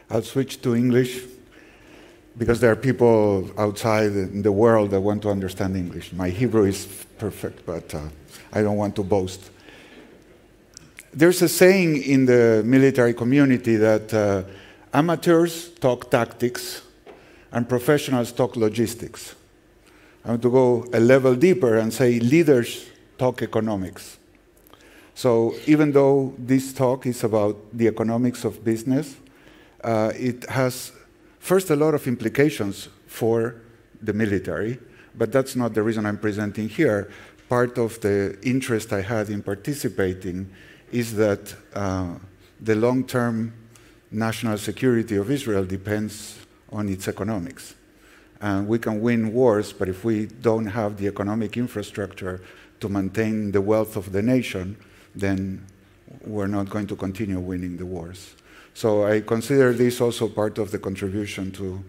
I'll switch to English because there are people outside in the world that want to understand English. My Hebrew is perfect, but I don't want to boast. There's a saying in the military community that amateurs talk tactics and professionals talk logistics. I want to go a level deeper and say leaders talk economics. So even though this talk is about the economics of business, it has first a lot of implications for the military, but that's not the reason I'm presenting here. Part of the interest I had in participating is that the long-term national security of Israel depends on its economics. And we can win wars, but if we don't have the economic infrastructure to maintain the wealth of the nation, then we're not going to continue winning the wars. So I consider this also part of the contribution to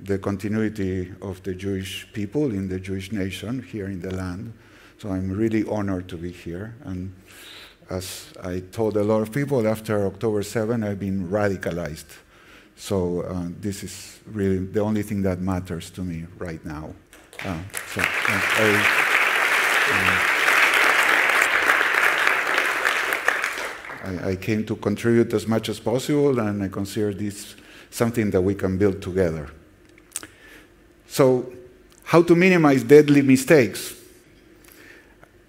the continuity of the Jewish people in the Jewish nation here in the land. So I'm really honored to be here. And as I told a lot of people, after October 7, I've been radicalized. So this is really the only thing that matters to me right now. I came to contribute as much as possible, and I consider this something that we can build together. So, how to minimize deadly mistakes?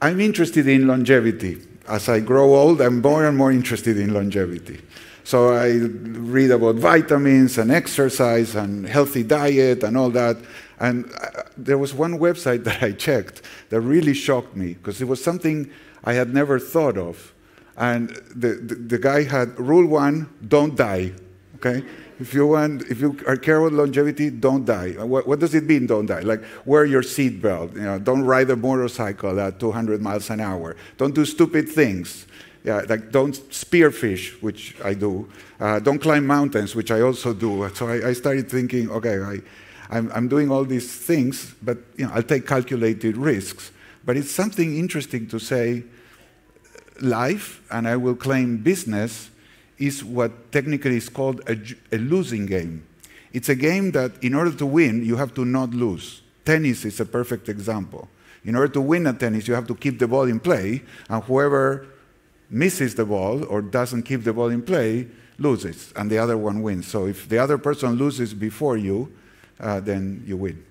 I'm interested in longevity. As I grow old, I'm more and more interested in longevity. So I read about vitamins and exercise and healthy diet and all that. And there was one website that I checked that really shocked me, because it was something I had never thought of. And the guy had rule 1, don't die, okay? If you are care about longevity, don't die. What does it mean, don't die? Like, wear your seatbelt, don't ride a motorcycle at 200 miles an hour. Don't do stupid things. Yeah, like don't spearfish, which I do. Don't climb mountains, which I also do. So I started thinking, okay, I'm doing all these things, but I'll take calculated risks. But it's something interesting to say, life, and I will claim business, is what technically is called a losing game. It's a game that in order to win, you have to not lose. Tennis is a perfect example. In order to win at tennis, you have to keep the ball in play, and whoever misses the ball or doesn't keep the ball in play loses, and the other one wins. So if the other person loses before you, then you win.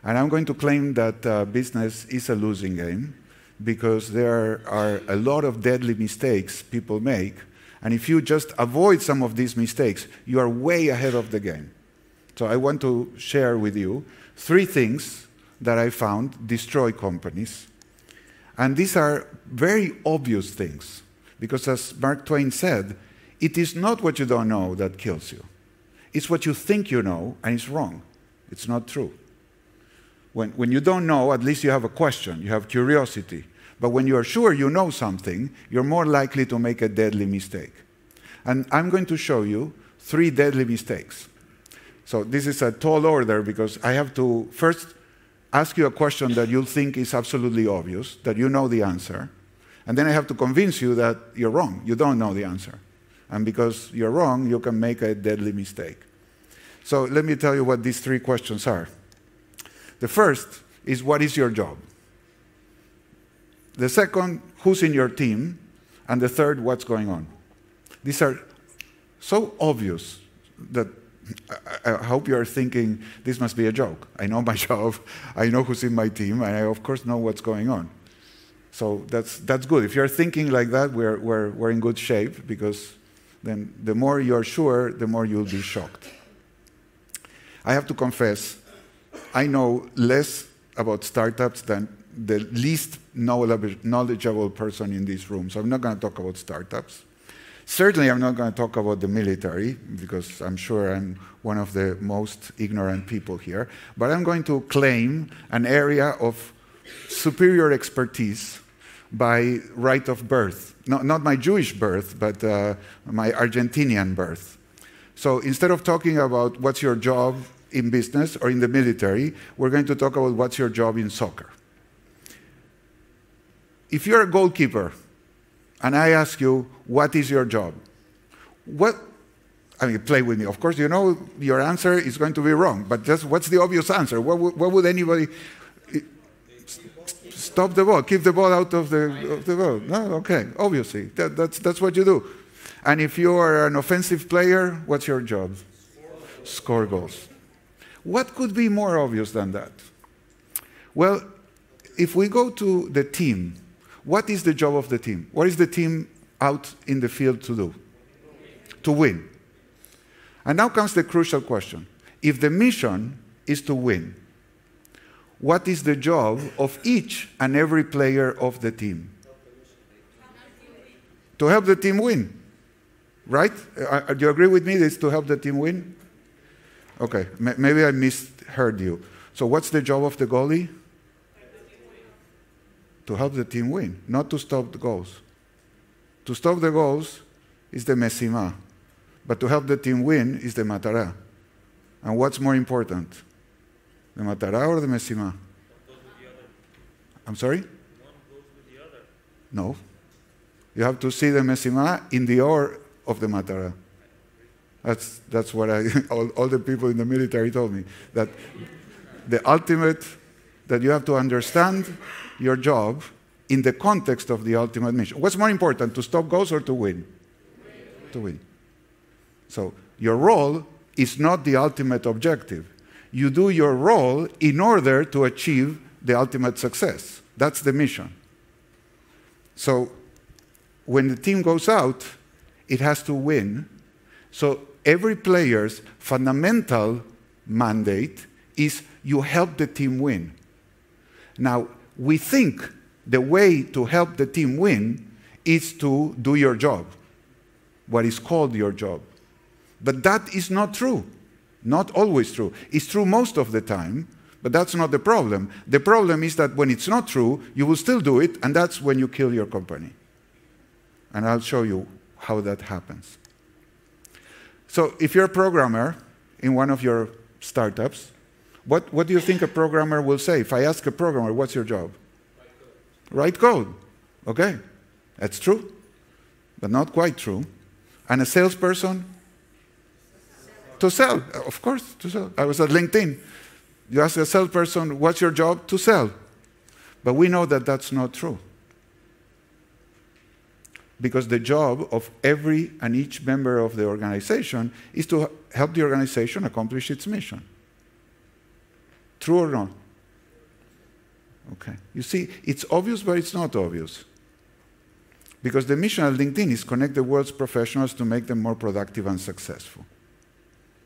And I'm going to claim that business is a losing game, because there are a lot of deadly mistakes people make, and if you just avoid some of these mistakes, you are way ahead of the game. So I want to share with you 3 things that I found destroy companies. And these are very obvious things, because as Mark Twain said, it is not what you don't know that kills you. It's what you think you know, and it's wrong. It's not true. When you don't know, at least you have a question, you have curiosity. But when you are sure you know something, you're more likely to make a deadly mistake. And I'm going to show you 3 deadly mistakes. So this is a tall order, because I have to first ask you a question that you'll think is absolutely obvious, that you know the answer. And then I have to convince you that you're wrong, you don't know the answer. And because you're wrong, you can make a deadly mistake. So let me tell you what these 3 questions are. The first is, what is your job? The second, who's in your team? And the third, what's going on? These are so obvious that I hope you're thinking, this must be a joke. I know my job, I know who's in my team, and I of course know what's going on. So that's good. If you're thinking like that, we're in good shape, because then the more you're sure, the more you'll be shocked. I have to confess, I know less about startups than the least knowledgeable person in this room. So I'm not going to talk about startups. Certainly I'm not going to talk about the military, because I'm sure I'm one of the most ignorant people here. But I'm going to claim an area of superior expertise by right of birth. Not my Jewish birth, but my Argentinian birth. So instead of talking about what's your job in business or in the military, we're going to talk about what's your job in soccer. If you're a goalkeeper, and I ask you, what is your job? Play with me. Of course, you know your answer is going to be wrong, but just what's the obvious answer? What would anybody... Stop the ball, keep the ball out of the ball. No, okay, obviously, that's what you do. And if you are an offensive player, what's your job? Score goals. What could be more obvious than that? Well, if we go to the team, what is the job of the team? What is the team out in the field to do? To win. And now comes the crucial question. If the mission is to win, what is the job of each and every player of the team? To help the team win. Right? Do you agree with me that it's to help the team win? Okay, maybe I misheard you. So what's the job of the goalie? To help the team win, not to stop the goals. To stop the goals is the mesima, but to help the team win is the matra. And what's more important? The matra or the mesima? I'm sorry? One goes with the other. No. You have to see the mesima in the or of the matra. That's what all the people in the military told me. That the ultimate, that you have to understand your job in the context of the ultimate mission. What's more important, to stop goals or to win? To win. So your role is not the ultimate objective. You do your role in order to achieve the ultimate success. That's the mission. So when the team goes out, it has to win. So every player's fundamental mandate is you help the team win. Now, we think the way to help the team win is to do your job, what is called your job. But that is not true. Not always true. It's true most of the time, but that's not the problem. The problem is that when it's not true, you will still do it, and that's when you kill your company. And I'll show you how that happens. So if you're a programmer in one of your startups, what do you think a programmer will say? If I ask a programmer, what's your job? Write code. Okay, that's true, but not quite true. And a salesperson? To sell, of course, to sell. I was at LinkedIn. You ask a salesperson, what's your job? To sell. But we know that that's not true. Because the job of every and each member of the organization is to help the organization accomplish its mission. True or not? Okay. You see, it's obvious, but it's not obvious. Because the mission of LinkedIn is connect the world's professionals to make them more productive and successful.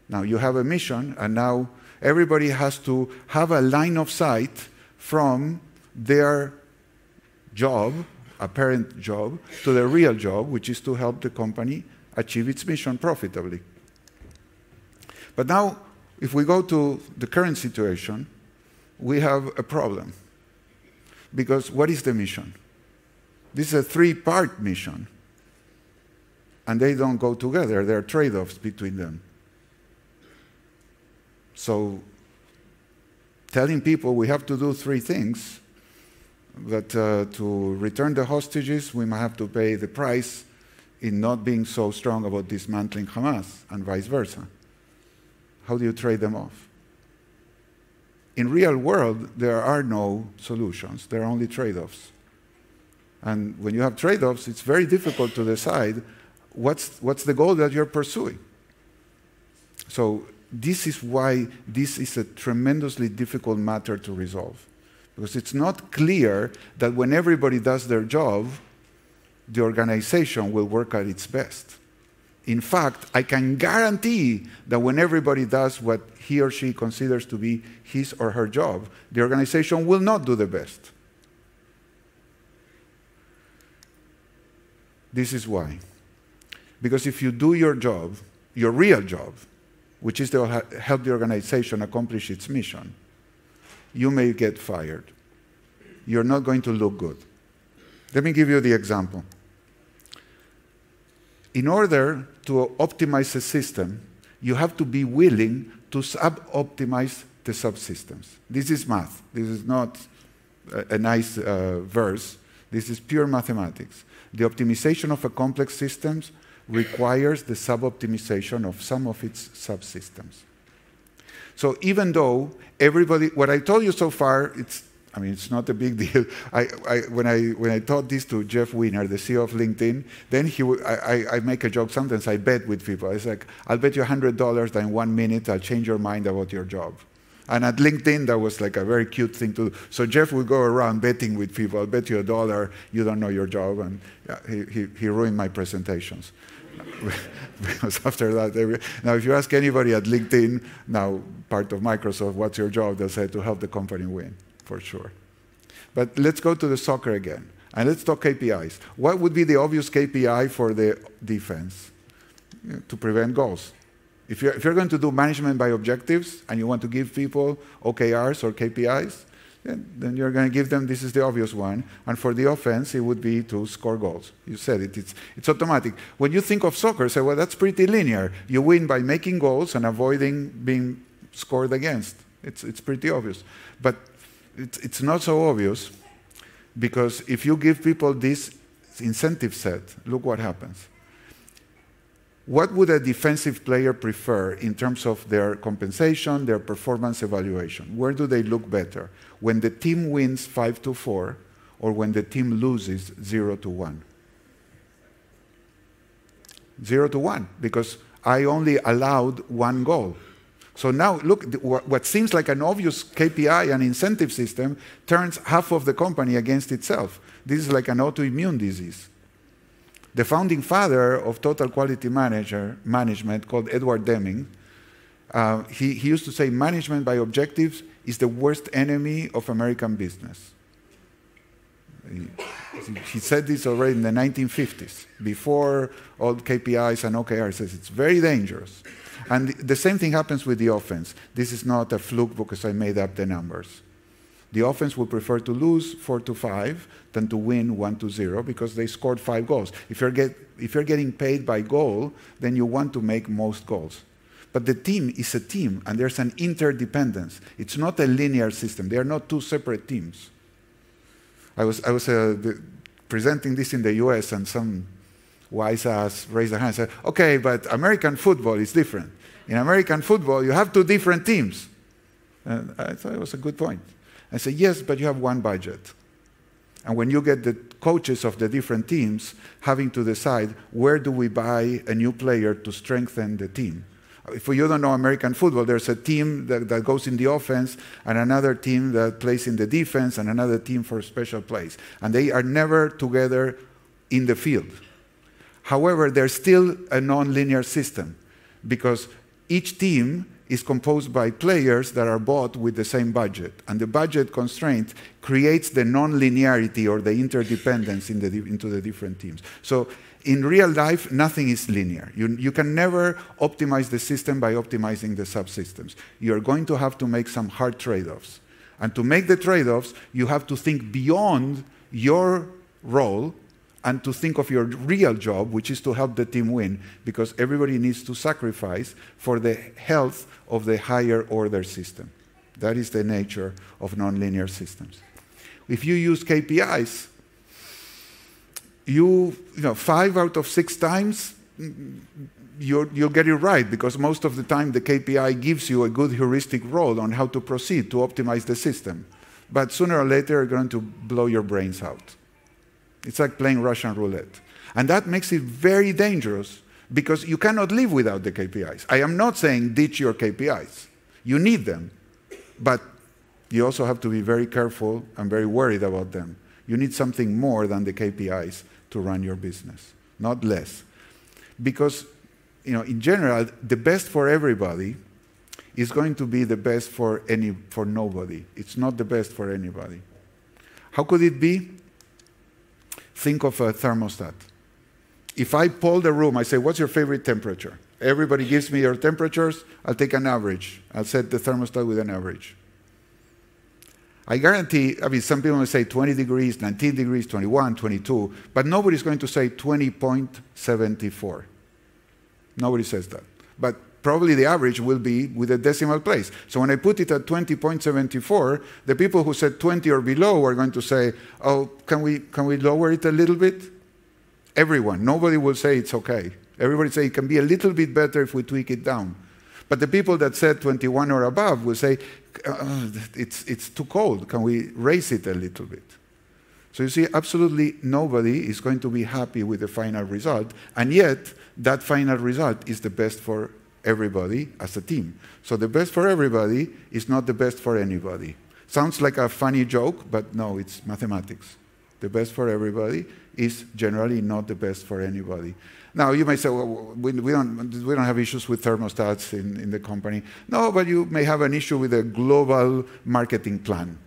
Now, you have a mission, and now everybody has to have a line of sight from their job, apparent job, to the real job, which is to help the company achieve its mission profitably. But now, if we go to the current situation, we have a problem. Because what is the mission? This is a three-part mission. And they don't go together. There are trade-offs between them. So telling people we have to do three things, that to return the hostages, we might have to pay the price in not being so strong about dismantling Hamas, and vice versa. How do you trade them off? In real world, there are no solutions. There are only trade-offs. And when you have trade-offs, it's very difficult to decide what's the goal that you're pursuing. So this is why this is a tremendously difficult matter to resolve. Because it's not clear that when everybody does their job, the organization will work at its best. In fact, I can guarantee that when everybody does what he or she considers to be his or her job, the organization will not do the best. This is why. Because if you do your job, your real job, which is to help the organization accomplish its mission, you may get fired. You're not going to look good. Let me give you the example. In order to optimize a system, you have to be willing to sub-optimize the subsystems. This is math. This is not a nice verse. This is pure mathematics. The optimization of a complex system requires the sub-optimization of some of its subsystems. So even though everybody, what I told you so far, it's not a big deal. When I taught this to Jeff Weiner, the CEO of LinkedIn, then I make a joke. Sometimes I bet with people. It's like, I'll bet you $100 that in 1 minute I'll change your mind about your job. And at LinkedIn, that was like a very cute thing to do. So Jeff would go around betting with people. I'll bet you $1, you don't know your job. And he ruined my presentations. Because after that, now if you ask anybody at LinkedIn, now part of Microsoft, what's your job? They'll say to help the company win, for sure. But let's go to the soccer again. And let's talk KPIs. What would be the obvious KPI for the defense? To prevent goals. If you're going to do management by objectives and you want to give people OKRs or KPIs, then you're going to give them, this is the obvious one. And for the offense, it would be to score goals. You said it, it's automatic. When you think of soccer, say, well, that's pretty linear. You win by making goals and avoiding being scored against. It's pretty obvious. But it's not so obvious, because if you give people this incentive set, look what happens. What would a defensive player prefer in terms of their compensation, their performance evaluation? Where do they look better? When the team wins 5-4 or when the team loses 0-1? 0-1, because I only allowed 1 goal. So now, look, what seems like an obvious KPI and incentive system turns half of the company against itself. This is like an autoimmune disease. The founding father of total quality management, called Edward Deming, he used to say management by objectives is the worst enemy of American business. He said this already in the 1950s, before all KPIs and OKRs. Says it's very dangerous. And the same thing happens with the offense. This is not a fluke because I made up the numbers. The offense would prefer to lose 4-5 than to win 1-0 because they scored 5 goals. If you're getting paid by goal, then you want to make most goals. But the team is a team, and there's an interdependence. It's not a linear system. They are not 2 separate teams. I was presenting this in the US, and some wise ass raised their hand and said, okay, but American football is different. In American football, you have 2 different teams. And I thought it was a good point. I said, yes, but you have 1 budget. And when you get the coaches of the different teams having to decide where do we buy a new player to strengthen the team. If you don't know American football, there's a team that goes in the offense and another team that plays in the defense and another team for special plays. And they are never together in the field. However, there's still a non-linear system because each team is composed by players that are bought with the same budget. And the budget constraint creates the non-linearity or the interdependence into the different teams. So in real life, nothing is linear. You can never optimize the system by optimizing the subsystems. You're going to have to make some hard trade-offs. And to make the trade-offs, you have to think beyond your role and to think of your real job, which is to help the team win, because everybody needs to sacrifice for the health of the higher order system. That is the nature of nonlinear systems. If you use KPIs, you know, 5 out of 6 times, you'll get it right, because most of the time the KPI gives you a good heuristic role on how to proceed to optimize the system. But sooner or later, you're going to blow your brains out. It's like playing Russian roulette. And that makes it very dangerous because you cannot live without the KPIs. I am not saying ditch your KPIs. You need them. But you also have to be very careful and very worried about them. You need something more than the KPIs to run your business, not less. Because, you know, in general, the best for everybody is going to be the best for nobody. It's not the best for anybody. How could it be? Think of a thermostat. If I poll the room, I say, what's your favorite temperature? Everybody gives me their temperatures. I'll take an average. I'll set the thermostat with an average. I guarantee, I mean, some people will say 20 degrees, 19 degrees, 21, 22, but nobody's going to say 20.74. Nobody says that. But probably the average will be with a decimal place. So when I put it at 20.74, the people who said 20 or below are going to say, oh, can we lower it a little bit? Everyone. Nobody will say it's okay. Everybody say it can be a little bit better if we tweak it down. But the people that said 21 or above will say, it's too cold. Can we raise it a little bit? So you see, absolutely nobody is going to be happy with the final result, and yet that final result is the best for everybody as a team. So the best for everybody is not the best for anybody. Sounds like a funny joke, but no, it's mathematics. The best for everybody is generally not the best for anybody. Now, you may say, well, we don't have issues with thermostats in the company. No, but you may have an issue with a global marketing plan.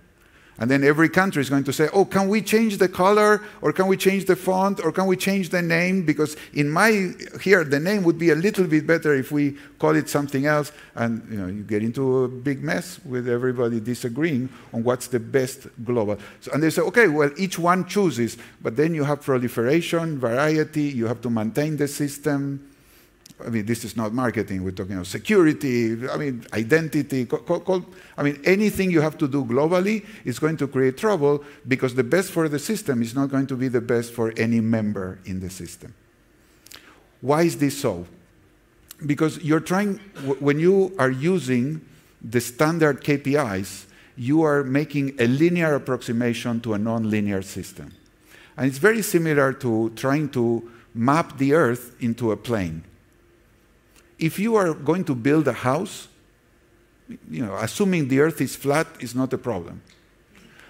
And then every country is going to say, oh, can we change the color, or can we change the font, or can we change the name? Because here, the name would be a little bit better if we call it something else. And you get into a big mess with everybody disagreeing on what's the best global. And they say, okay, well, each one chooses. But then you have proliferation, variety, you have to maintain the system. I mean, this is not marketing. We're talking about security, identity. Anything you have to do globally is going to create trouble because the best for the system is not going to be the best for any member in the system. Why is this so? Because when you are using the standard KPIs, you are making a linear approximation to a non-linear system. And it's very similar to trying to map the Earth into a plane. If you are going to build a house, assuming the Earth is flat is not a problem.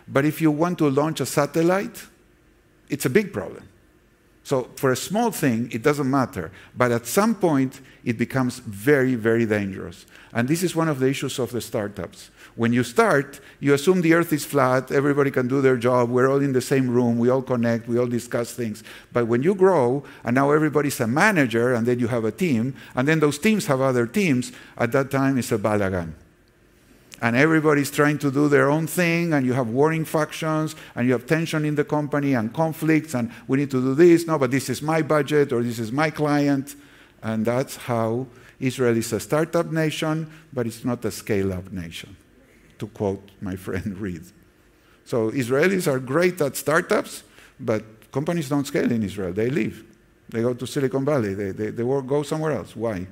But if you want to launch a satellite, it's a big problem. So for a small thing, it doesn't matter. But at some point, it becomes very, very dangerous. And this is one of the issues of the startups. When you start, you assume the Earth is flat, everybody can do their job, we're all in the same room, we all connect, we all discuss things. But when you grow, and now everybody's a manager, and then you have a team, and then those teams have other teams, at that time it's a balagan. And everybody's trying to do their own thing, and you have warring factions, and you have tension in the company, and conflicts, and we need to do this, no, but this is my budget, or this is my client. And that's how Israel is a startup nation, but it's not a scale-up nation, to quote my friend Reed. So Israelis are great at startups, but companies don't scale in Israel. They leave. They go to Silicon Valley. They go somewhere else. Why?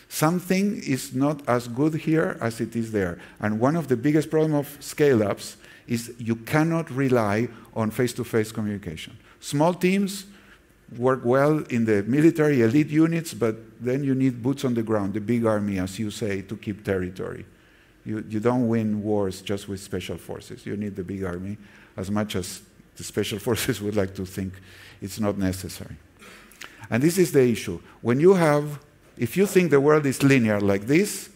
Something is not as good here as it is there. And one of the biggest problems of scale-ups is you cannot rely on face-to-face communication. Small teams work well in the military elite units, but then you need boots on the ground, the big army, as you say, to keep territory. You don't win wars just with special forces. You need the big army, as much as the special forces would like to think it's not necessary. And this is the issue. If you think the world is linear like this,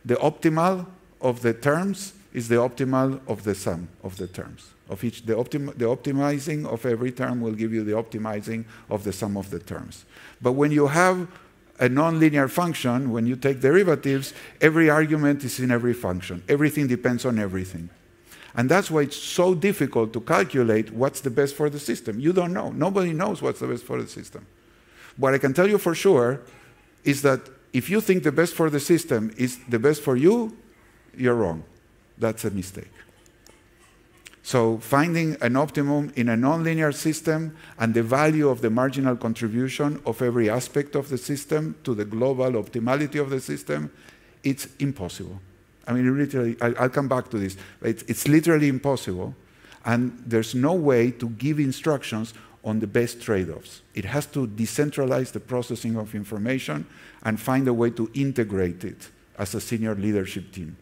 the optimal of the terms is the optimal of the sum of the terms. The optimizing of every term will give you the optimizing of the sum of the terms. But when you have a nonlinear function, when you take derivatives, every argument is in every function. Everything depends on everything. And that's why it's so difficult to calculate what's the best for the system. You don't know. Nobody knows what's the best for the system. What I can tell you for sure is that if you think the best for the system is the best for you, you're wrong. That's a mistake. So finding an optimum in a nonlinear system and the value of the marginal contribution of every aspect of the system to the global optimality of the system, it's impossible. I mean, literally, I'll come back to this. It's literally impossible, and there's no way to give instructions on the best trade-offs. It has to decentralize the processing of information and find a way to integrate it as a senior leadership team.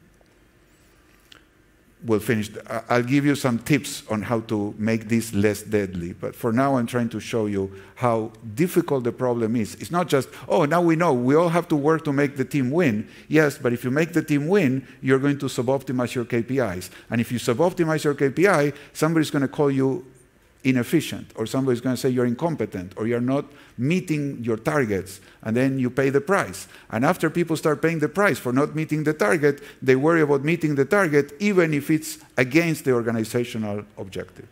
We'll finish. I'll give you some tips on how to make this less deadly. But for now, I'm trying to show you how difficult the problem is. It's not just, oh, now we know. We all have to work to make the team win. Yes, but if you make the team win, you're going to suboptimize your KPIs. And if you suboptimize your KPI, somebody's going to call you inefficient, or somebody's going to say you're incompetent, or you're not meeting your targets, and then you pay the price. And after people start paying the price for not meeting the target, they worry about meeting the target, even if it's against the organizational objective.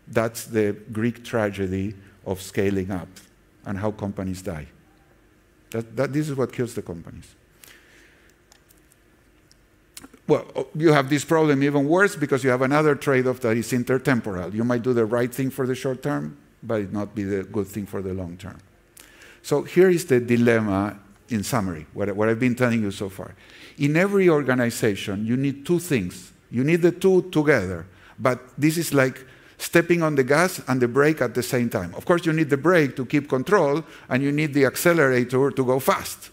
That's the Greek tragedy of scaling up and how companies die. This is what kills the companies. Well, you have this problem even worse because you have another trade-off that is intertemporal. You might do the right thing for the short term, but it not be the good thing for the long term. So here is the dilemma in summary, what I've been telling you so far. In every organization, you need two things. You need the two together, but this is like stepping on the gas and the brake at the same time. Of course, you need the brake to keep control, and you need the accelerator to go fast.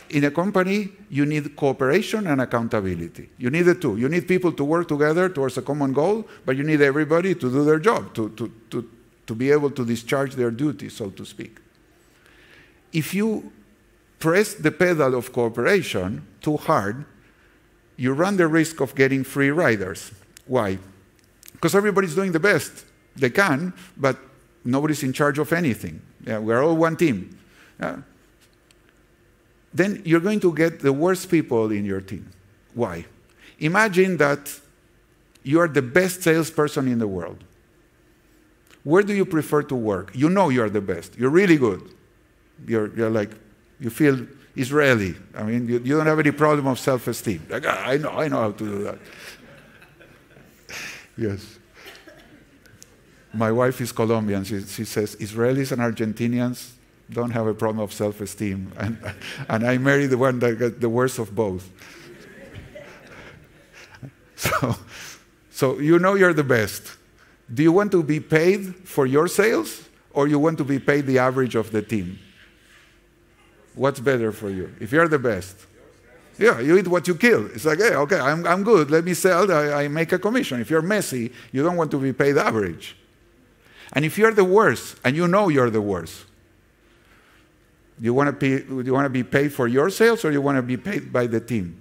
In a company, you need cooperation and accountability. You need the two. You need people to work together towards a common goal, but you need everybody to do their job, to be able to discharge their duties, so to speak. If you press the pedal of cooperation too hard, you run the risk of getting free riders. Why? Because everybody's doing the best they can, but nobody's in charge of anything. Yeah, we're all one team. Then you're going to get the worst people in your team. Why? Imagine that you are the best salesperson in the world. Where do you prefer to work? You know you're the best. You're really good. You're like, you feel Israeli. I mean, you don't have any problem of self-esteem. Like, I know how to do that. Yes. My wife is Colombian. She says, Israelis and Argentinians don't have a problem of self-esteem. And I married the one that got the worst of both. So you know you're the best. Do you want to be paid for your sales, or you want to be paid the average of the team? What's better for you? If you're the best, yeah, you eat what you kill. It's like, hey, okay, I'm good. Let me sell. I make a commission. If you're messy, you don't want to be paid average. And if you're the worst, and you know you're the worst, do you want to be paid for your sales, or you want to be paid by the team?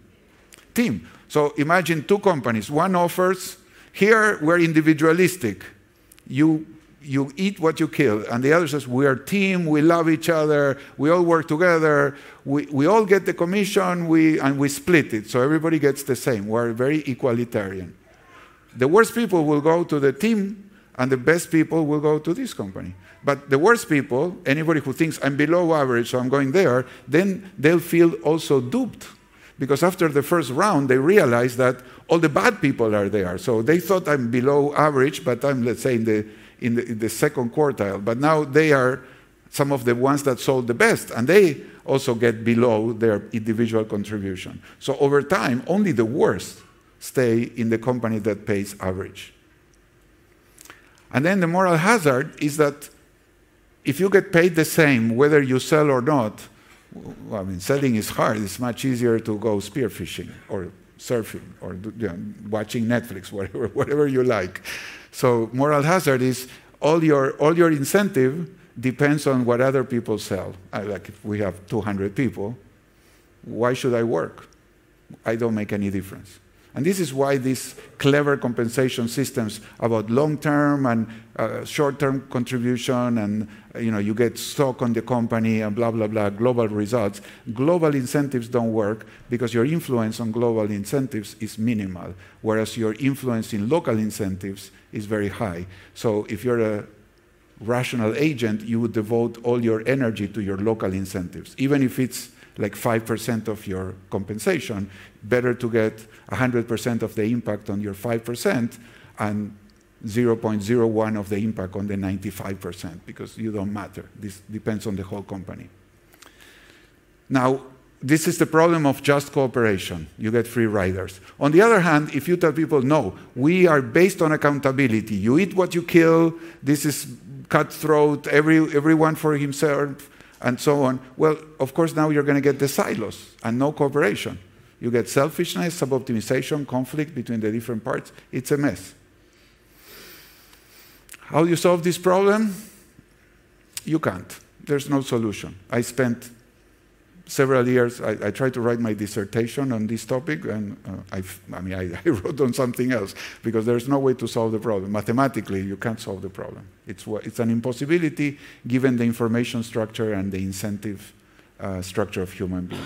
Team. So imagine two companies. One offers, here we're individualistic. You eat what you kill. And the other says, we are team, we love each other, we all work together, we all get the commission, and we split it. So everybody gets the same. We're very egalitarian. The worst people will go to the team, and the best people will go to this company. But the worst people, anybody who thinks I'm below average, so I'm going there, then they'll feel also duped. Because after the first round, they realize that all the bad people are there. So they thought I'm below average, but I'm, let's say, in the second quartile. But now they are some of the ones that sold the best, and they also get below their individual contribution. So over time, only the worst stay in the company that pays average. And then the moral hazard is that if you get paid the same, whether you sell or not, well, I mean, selling is hard. It's much easier to go spearfishing or surfing or watching Netflix, whatever you like. So moral hazard is all your incentive depends on what other people sell. Like if we have 200 people, why should I work? I don't make any difference. And this is why these clever compensation systems about long-term and short-term contribution and you get stock on the company and blah, blah, blah, global results. Global incentives don't work because your influence on global incentives is minimal, whereas your influence in local incentives is very high. So if you're a rational agent, you would devote all your energy to your local incentives, even if it's like 5% of your compensation. Better to get 100% of the impact on your 5% and 0.01 of the impact on the 95%, because you don't matter. This depends on the whole company. Now, this is the problem of just cooperation. You get free riders. On the other hand, if you tell people, no, we are based on accountability. You eat what you kill. This is cutthroat, everyone for himself, and so on. Well, of course, now you're going to get the silos and no cooperation. You get selfishness, sub-optimization, conflict between the different parts. It's a mess. How do you solve this problem? You can't. There's no solution. I spent several years, I tried to write my dissertation on this topic, and I wrote on something else, because there's no way to solve the problem. Mathematically, you can't solve the problem. It's an impossibility given the information structure and the incentive structure of human beings.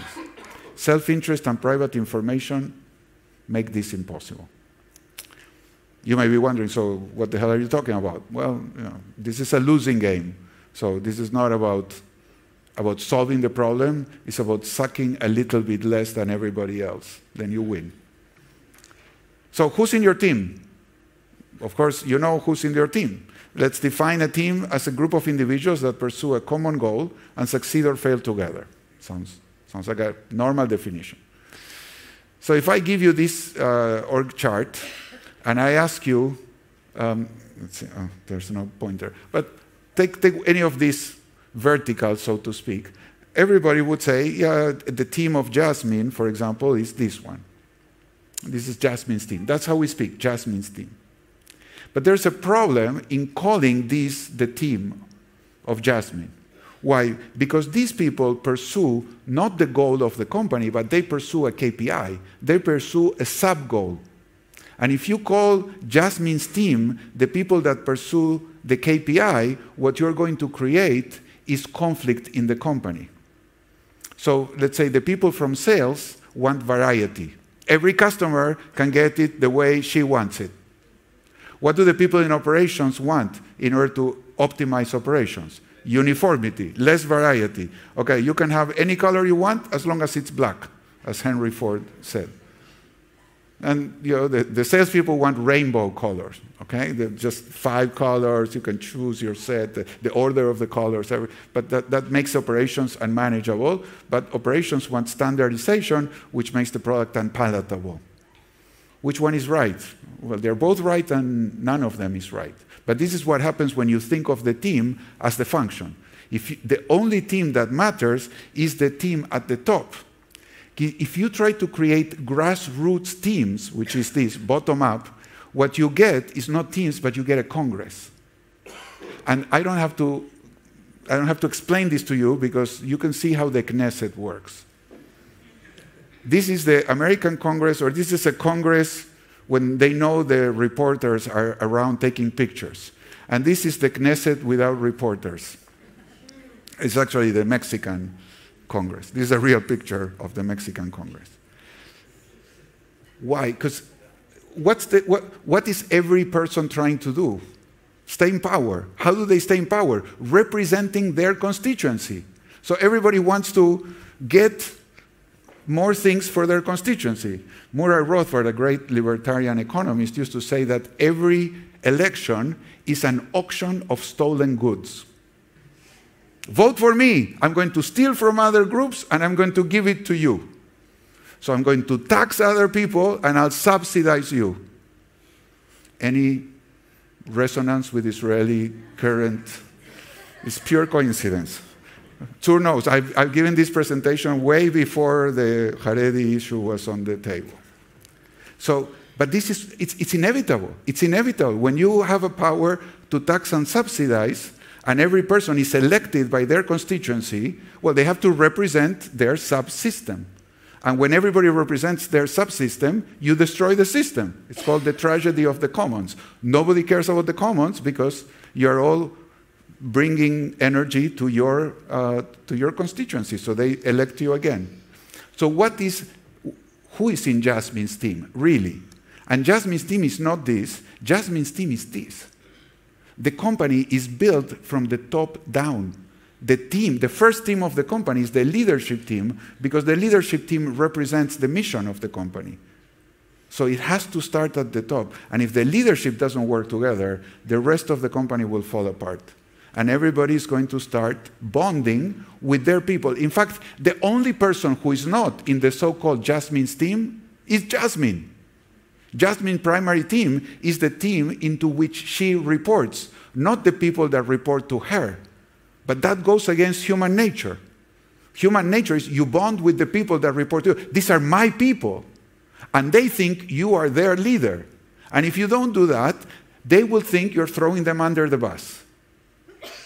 Self-interest and private information make this impossible. You may be wondering, so what the hell are you talking about? Well, this is a losing game. So this is not about solving the problem. It's about sucking a little bit less than everybody else. Then you win. So who's in your team? of course, you know who's in your team. Let's define a team as a group of individuals that pursue a common goal and succeed or fail together. Sounds like a normal definition. So if I give you this org chart, and I ask you, let's see, there's no pointer, but take any of these verticals, so to speak. Everybody would say, yeah, the team of Jasmine, for example, is this one. This is Jasmine's team. That's how we speak, Jasmine's team. But there's a problem in calling this the team of Jasmine. Why? Because these people pursue not the goal of the company, but they pursue a KPI. They pursue a sub-goal. And if you call Jasmine's team the people that pursue the KPI, what you're going to create is conflict in the company. So let's say the people from sales want variety. Every customer can get it the way she wants it. What do the people in operations want in order to optimize operations? Uniformity, less variety. Okay, you can have any color you want as long as it's black, as Henry Ford said. And the salespeople want rainbow colors. Okay, just 5 colors. You can choose your set, the order of the colors. But that makes operations unmanageable. But operations want standardization, which makes the product unpalatable. Which one is right? Well, they're both right, and none of them is right. But this is what happens when you think of the team as the function. The only team that matters is the team at the top. If you try to create grassroots teams, which is this, bottom-up, what you get is not teams, but you get a Congress. And I don't have to explain this to you because you can see how the Knesset works. This is the American Congress, or this is a Congress when they know the reporters are around taking pictures. And this is the Knesset without reporters. It's actually the Mexican Congress. This is a real picture of the Mexican Congress. Why? Because what is every person trying to do? Stay in power. How do they stay in power? Representing their constituency. So everybody wants to get more things for their constituency. Murray Rothbard, a great libertarian economist, used to say that every election is an auction of stolen goods. Vote for me. I'm going to steal from other groups and I'm going to give it to you. So I'm going to tax other people and I'll subsidize you. Any resonance with Israeli current? It's pure coincidence. Who knows? I've given this presentation way before the Haredi issue was on the table. So, but it's inevitable. It's inevitable. When you have a power to tax and subsidize, and every person is elected by their constituency, well, they have to represent their subsystem. And when everybody represents their subsystem, you destroy the system. It's called the tragedy of the commons. Nobody cares about the commons because you're all bringing energy to your constituency, so they elect you again. So who is in Jasmine's team, really? And Jasmine's team is not this. Jasmine's team is this. The company is built from the top down. The first team of the company is the leadership team because the leadership team represents the mission of the company. So it has to start at the top. And if the leadership doesn't work together, the rest of the company will fall apart. And everybody is going to start bonding with their people. In fact, the only person who is not in the so-called Jasmine's team is Jasmine. Jasmine's primary team is the team into which she reports, not the people that report to her. But that goes against human nature. Human nature is you bond with the people that report to you. These are my people. And they think you are their leader. And if you don't do that, they will think you're throwing them under the bus.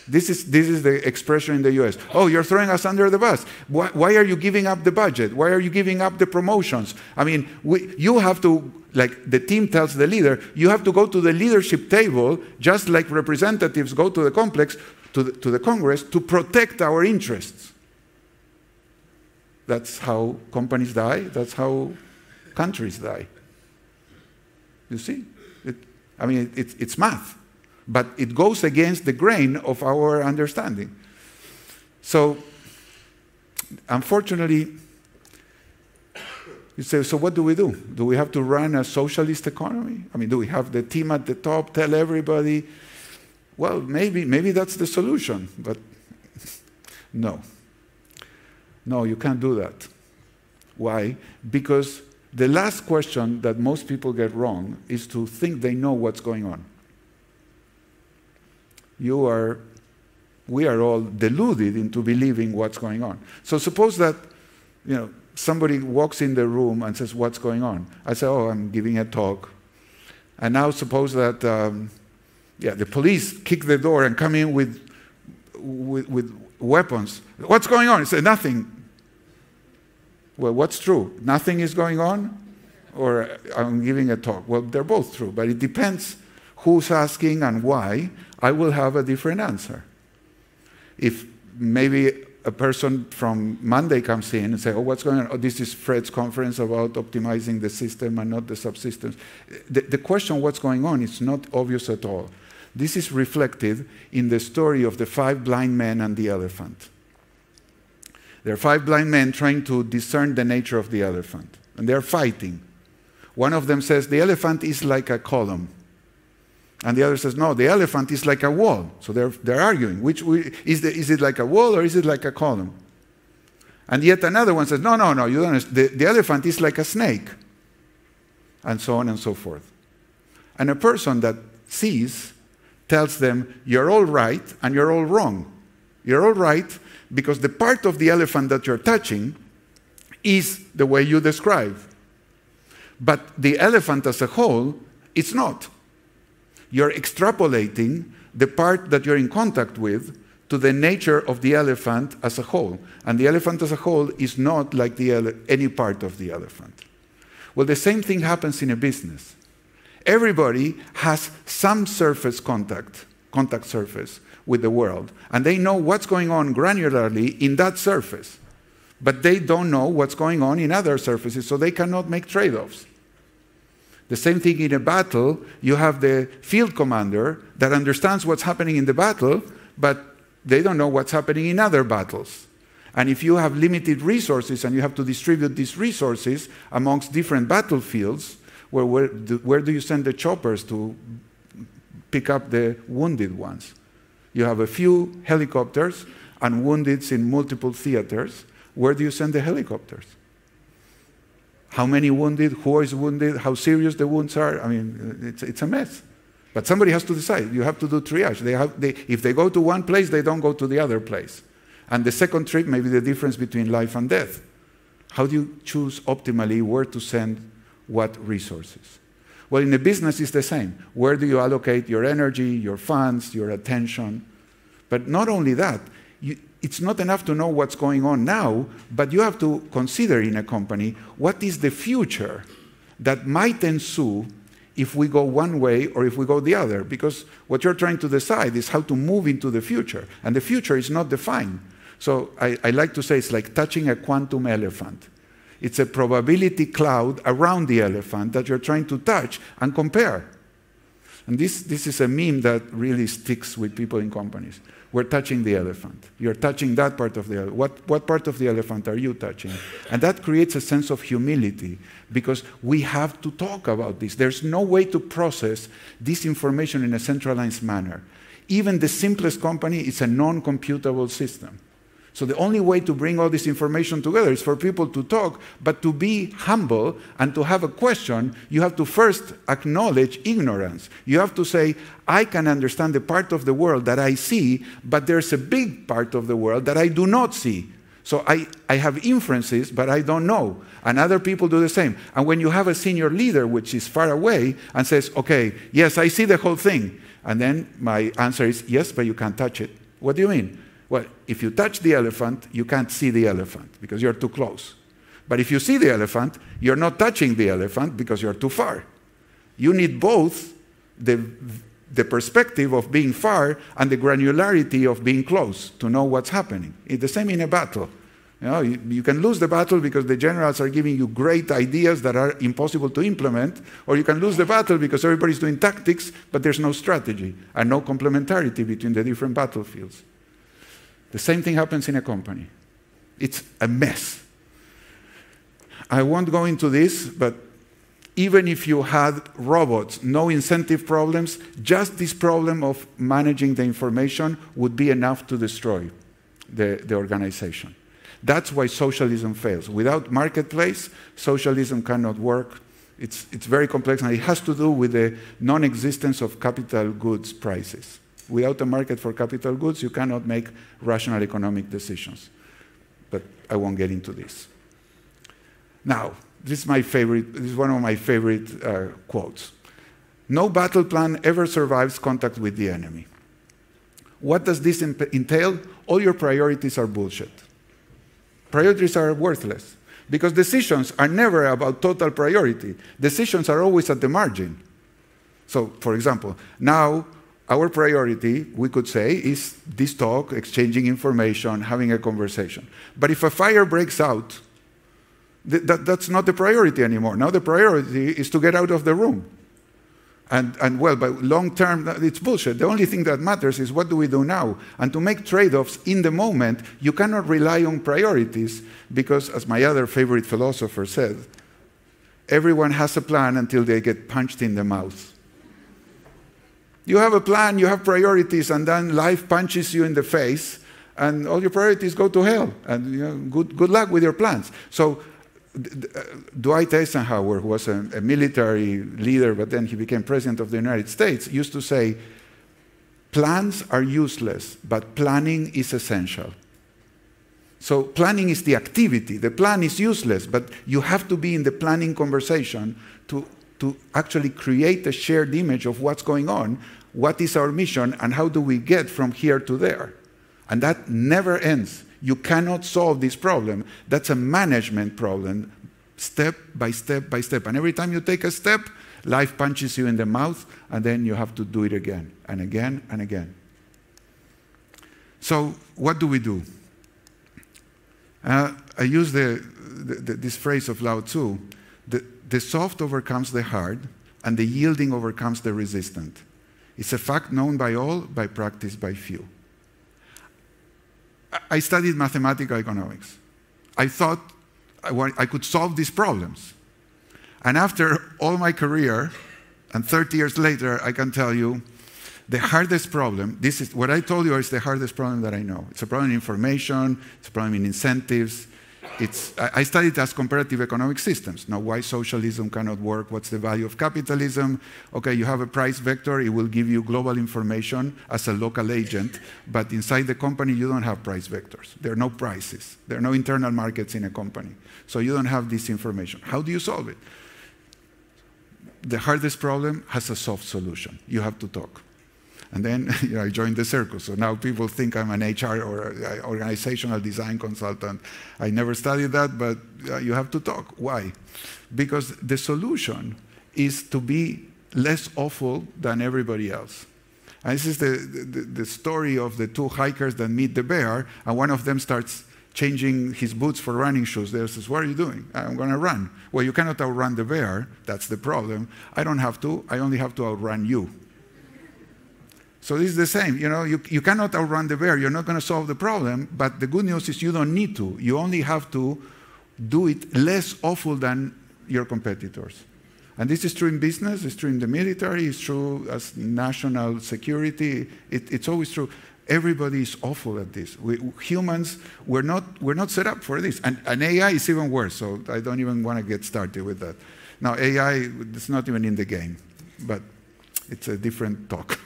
This is the expression in the US. Oh, you're throwing us under the bus. Why are you giving up the budget? Why are you giving up the promotions? I mean, you have to, like the team tells the leader, you have to go to the leadership table, just like representatives go to the complex, to the Congress, to protect our interests. That's how companies die. That's how countries die. You see? It's math. But it goes against the grain of our understanding. So, unfortunately, You say, so what do we do? Do we have to run a socialist economy? I mean, do we have the team at the top tell everybody? Well, maybe that's the solution, but no. No, you can't do that. Why? Because the last question that most people get wrong is to think they know what's going on. We are all deluded into believing what's going on. So suppose that, somebody walks in the room and says, what's going on? I say, oh, I'm giving a talk. And now suppose that, the police kick the door and come in with weapons. What's going on? I say, nothing. Well, what's true? Nothing is going on? Or I'm giving a talk? Well, they're both true, but it depends who's asking and why. I will have a different answer. If maybe a person from Monday comes in and says, oh, what's going on? Oh, this is Fred's conference about optimizing the system and not the subsystems. The question, what's going on, is not obvious at all. This is reflected in the story of the 5 blind men and the elephant. There are 5 blind men trying to discern the nature of the elephant, and they're fighting. One of them says, the elephant is like a column. And the other says, no, the elephant is like a wall. So they're arguing. Is it like a wall or is it like a column? And yet another one says, no, you don't understand. The elephant is like a snake. And so on and so forth. And a person that sees tells them, you're all right and you're all wrong. You're all right because the part of the elephant that you're touching is the way you describe. But the elephant as a whole, it's not. You're extrapolating the part that you're in contact with to the nature of the elephant as a whole. And the elephant as a whole is not like any part of the elephant. Well, the same thing happens in a business. Everybody has some surface contact surface with the world. And they know what's going on granularly in that surface. But they don't know what's going on in other surfaces, so they cannot make trade-offs. The same thing in a battle, you have the field commander that understands what's happening in the battle, but they don't know what's happening in other battles. And if you have limited resources and you have to distribute these resources amongst different battlefields, where do you send the choppers to pick up the wounded ones? You have a few helicopters and woundeds in multiple theaters. Where do you send the helicopters? How many wounded? Who is wounded? How serious the wounds are? I mean, it's a mess. But somebody has to decide. You have to do triage. If they go to one place, they don't go to the other place. And the second trip may be the difference between life and death. How do you choose optimally where to send what resources? Well, in a business, it's the same. Where do you allocate your energy, your funds, your attention? But not only that, it's not enough to know what's going on now, but you have to consider in a company what is the future that might ensue if we go one way or if we go the other. Because what you're trying to decide is how to move into the future. And the future is not defined. So I like to say it's like touching a quantum elephant. It's a probability cloud around the elephant that you're trying to touch and compare. And this is a meme that really sticks with people in companies. We're touching the elephant. You're touching that part of the elephant. What part of the elephant are you touching? And that creates a sense of humility because we have to talk about this. There's no way to process this information in a centralized manner. Even the simplest company is a non-computable system. So the only way to bring all this information together is for people to talk, but to be humble and to have a question, you have to first acknowledge ignorance. You have to say, I can understand the part of the world that I see, but there's a big part of the world that I do not see. So I have inferences, but I don't know. And other people do the same. And when you have a senior leader which is far away and says, okay, yes, I see the whole thing. And then my answer is, yes, but you can't touch it. What do you mean? Well, if you touch the elephant, you can't see the elephant because you're too close. But if you see the elephant, you're not touching the elephant because you're too far. You need both the perspective of being far and the granularity of being close to know what's happening. It's the same in a battle. You can lose the battle because the generals are giving you great ideas that are impossible to implement, or you can lose the battle because everybody's doing tactics, but there's no strategy and no complementarity between the different battlefields. The same thing happens in a company. It's a mess. I won't go into this, but even if you had robots, no incentive problems, just this problem of managing the information would be enough to destroy the organization. That's why socialism fails. Without marketplace, socialism cannot work. It's very complex, and it has to do with the non-existence of capital goods prices. Without a market for capital goods, you cannot make rational economic decisions. But I won't get into this. Now, this is one of my favorite quotes. No battle plan ever survives contact with the enemy. What does this entail? All your priorities are bullshit. Priorities are worthless because decisions are never about total priority. Decisions are always at the margin. So, for example, now our priority, we could say, is this talk, exchanging information, having a conversation. But if a fire breaks out, that's not the priority anymore. Now the priority is to get out of the room. And well, but long term, it's bullshit. The only thing that matters is what do we do now? And to make trade-offs in the moment, you cannot rely on priorities because, as my other favorite philosopher said, everyone has a plan until they get punched in the mouth. You have a plan, you have priorities, and then life punches you in the face, and all your priorities go to hell. And good luck with your plans. So Dwight Eisenhower, who was a military leader, but then he became president of the United States, used to say, plans are useless, but planning is essential. So planning is the activity. The plan is useless, but you have to be in the planning conversation to actually create a shared image of what's going on, what is our mission, and how do we get from here to there. And that never ends. You cannot solve this problem. That's a management problem, step by step by step. And every time you take a step, life punches you in the mouth, and then you have to do it again and again and again. So what do we do? I use this phrase of Lao Tzu, the soft overcomes the hard, and the yielding overcomes the resistant. It's a fact known by all, by practice by few. I studied mathematical economics. I thought I could solve these problems. And after all my career, and 30 years later, I can tell you, the hardest problem, this is what I told you is the hardest problem that I know. It's a problem in information, it's a problem in incentives. I studied as comparative economic systems. Now, why socialism cannot work, what's the value of capitalism? Okay, you have a price vector, it will give you global information as a local agent, but inside the company, you don't have price vectors. There are no prices. There are no internal markets in a company. So you don't have this information. How do you solve it? The hardest problem has a soft solution. You have to talk. And then I joined the circus. So now people think I'm an HR or organizational design consultant. I never studied that, but you have to talk. Why? Because the solution is to be less awful than everybody else. And this is the story of the two hikers that meet the bear, and one of them starts changing his boots for running shoes. They says, what are you doing? I'm going to run. Well, you cannot outrun the bear. That's the problem. I don't have to. I only have to outrun you. So this is the same. You cannot outrun the bear. You're not going to solve the problem. But the good news is you don't need to. You only have to do it less awful than your competitors. And this is true in business. It's true in the military. It's true as national security. It's always true. Everybody is awful at this. Humans, we're not set up for this. And AI is even worse. So I don't even want to get started with that. Now, AI is not even in the game. But it's a different talk.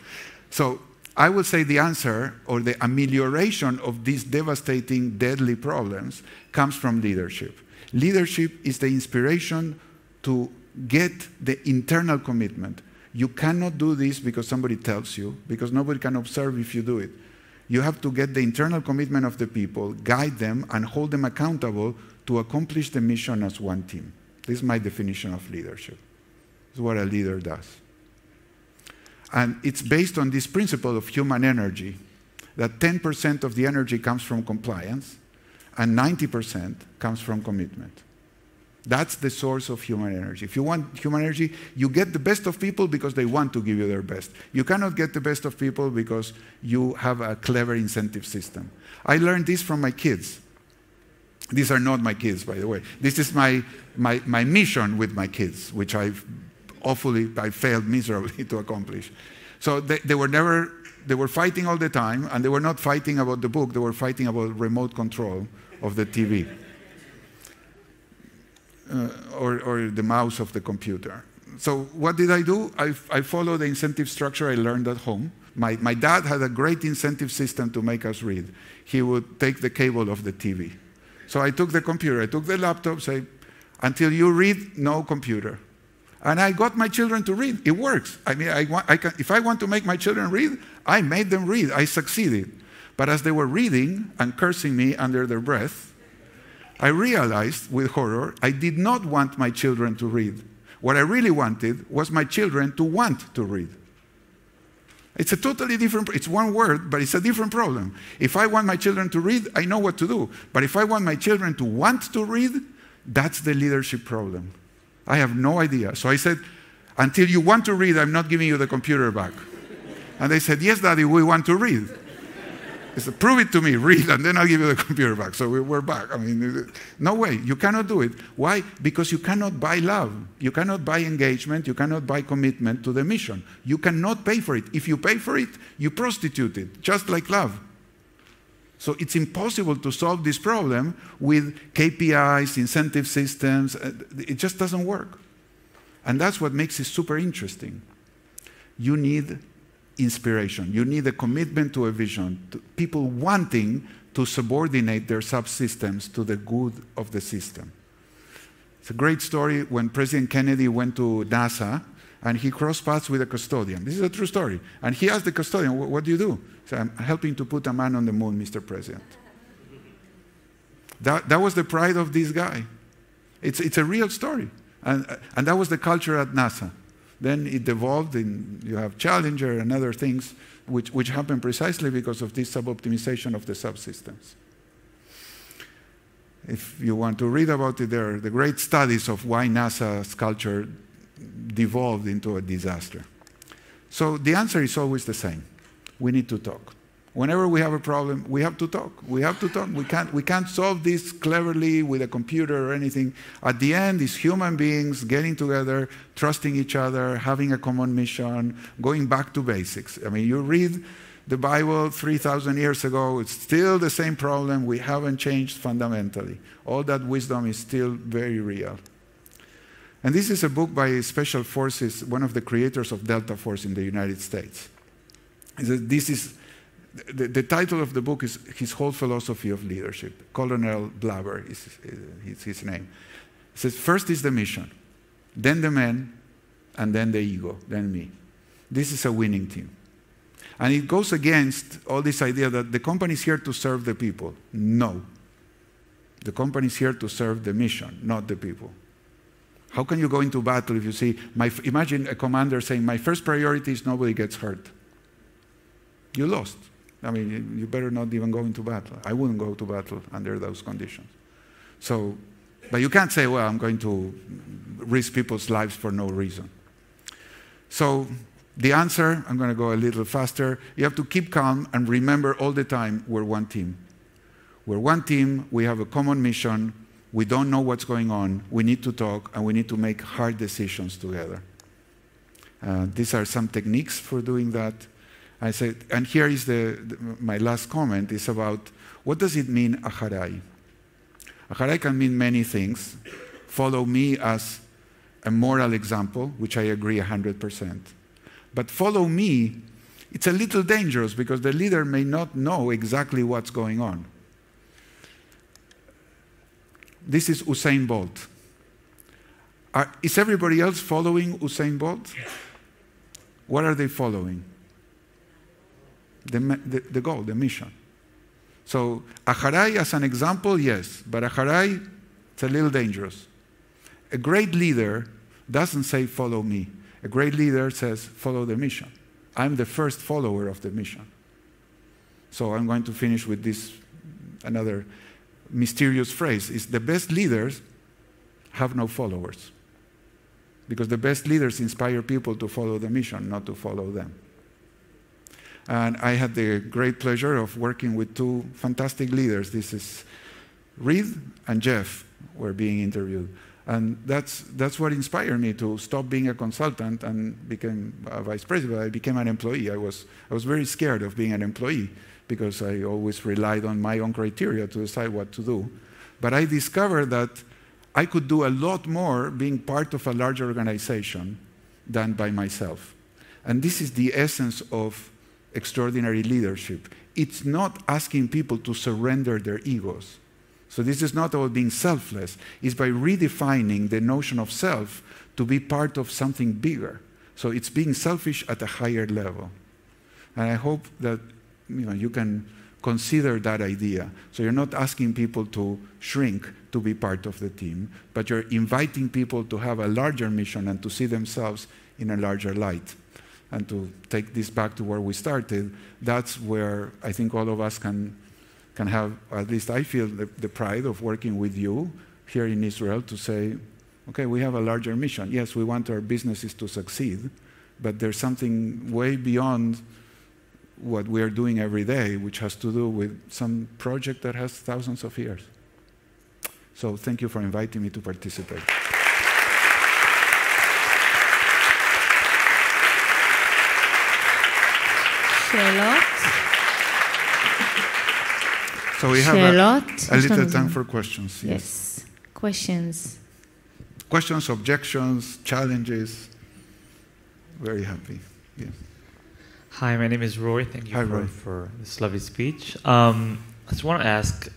So I would say the answer or the amelioration of these devastating, deadly problems comes from leadership. Leadership is the inspiration to get the internal commitment. You cannot do this because somebody tells you, because nobody can observe if you do it. You have to get the internal commitment of the people, guide them, and hold them accountable to accomplish the mission as one team. This is my definition of leadership. This is what a leader does. And it's based on this principle of human energy, that 10% of the energy comes from compliance and 90% comes from commitment. That's the source of human energy. If you want human energy, you get the best of people because they want to give you their best. You cannot get the best of people because you have a clever incentive system. I learned this from my kids. These are not my kids, by the way. This is my mission with my kids, which I failed miserably to accomplish. So they were fighting all the time, and they were not fighting about the book, they were fighting about remote control of the TV. Or the mouse of the computer. So what did I do? I followed the incentive structure I learned at home. My dad had a great incentive system to make us read. He would take the cable of the TV. So I took the computer, I took the laptop, say, until you read, no computer. And I got my children to read. It works. I mean, if I want to make my children read, I made them read. I succeeded. But as they were reading and cursing me under their breath, I realized with horror, I did not want my children to read. What I really wanted was my children to want to read. It's a totally different, it's one word, but it's a different problem. If I want my children to read, I know what to do. But if I want my children to want to read, that's the leadership problem. I have no idea. So I said, until you want to read, I'm not giving you the computer back. And they said, yes, Daddy, we want to read. I said, prove it to me, read, and then I'll give you the computer back. So we're back. I mean, no way. You cannot do it. Why? Because you cannot buy love. You cannot buy engagement. You cannot buy commitment to the mission. You cannot pay for it. If you pay for it, you prostitute it, just like love. So it's impossible to solve this problem with KPIs, incentive systems. It just doesn't work. And that's what makes it super interesting. You need inspiration. You need a commitment to a vision. People wanting to subordinate their subsystems to the good of the system. It's a great story when President Kennedy went to NASA and he crossed paths with a custodian. This is a true story. And he asked the custodian, what do you do? He said, I'm helping to put a man on the moon, Mr. President. That was the pride of this guy. It's a real story. And that was the culture at NASA. Then it evolved, and you have Challenger and other things, which happened precisely because of this sub-optimization of the subsystems. If you want to read about it, there are the great studies of why NASA's culture devolved into a disaster. So the answer is always the same. We need to talk. Whenever we have a problem, we have to talk. We have to talk. We can't solve this cleverly with a computer or anything. At the end, it's human beings getting together, trusting each other, having a common mission, going back to basics. I mean, you read the Bible 3,000 years ago, it's still the same problem. We haven't changed fundamentally. All that wisdom is still very real. And this is a book by Special Forces, one of the creators of Delta Force in the United States. The title of the book is His Whole Philosophy of Leadership. Colonel Blabber is his name. It says, first is the mission, then the men, and then the ego, then me. This is a winning team. And it goes against all this idea that the company is here to serve the people. No. The company is here to serve the mission, not the people. How can you go into battle if you see, imagine a commander saying, my first priority is nobody gets hurt. You lost. I mean, you better not even go into battle. I wouldn't go to battle under those conditions. So, but you can't say, well, I'm going to risk people's lives for no reason. So the answer, I'm going to go a little faster. You have to keep calm and remember all the time we're one team. We're one team. We have a common mission. We don't know what's going on. We need to talk, and we need to make hard decisions together. These are some techniques for doing that. I said, and here is my last comment, is about what does it mean, aharai? Aharai can mean many things. Follow me as a moral example, which I agree 100%. But follow me, it's a little dangerous because the leader may not know exactly what's going on. This is Usain Bolt. Is everybody else following Usain Bolt? What are they following? The goal, the mission. So, aharai as an example, yes, but aharai, it's a little dangerous. A great leader doesn't say, follow me. A great leader says, follow the mission. I'm the first follower of the mission. So I'm going to finish with this, another mysterious phrase, is the best leaders have no followers. Because the best leaders inspire people to follow the mission, not to follow them. And I had the great pleasure of working with two fantastic leaders. This is Reed and Jeff were being interviewed. And that's what inspired me to stop being a consultant and became a vice president. I became an employee. I was very scared of being an employee because I always relied on my own criteria to decide what to do. But I discovered that I could do a lot more being part of a larger organization than by myself. And this is the essence of extraordinary leadership. It's not asking people to surrender their egos. So this is not about being selfless. It's by redefining the notion of self to be part of something bigger. So it's being selfish at a higher level. And I hope that you can consider that idea. So you're not asking people to shrink to be part of the team, but you're inviting people to have a larger mission and to see themselves in a larger light. And to take this back to where we started, that's where I think all of us can have, at least I feel the pride of working with you here in Israel to say, okay, we have a larger mission. Yes, we want our businesses to succeed, but there's something way beyond what we are doing every day, which has to do with some project that has thousands of years. So thank you for inviting me to participate. שאלות? So we have a little time for questions. Yes. Questions. Questions, objections, challenges. Very happy. Yes. Hi, my name is Roy. Thank you for this lovely speech. I just want to ask,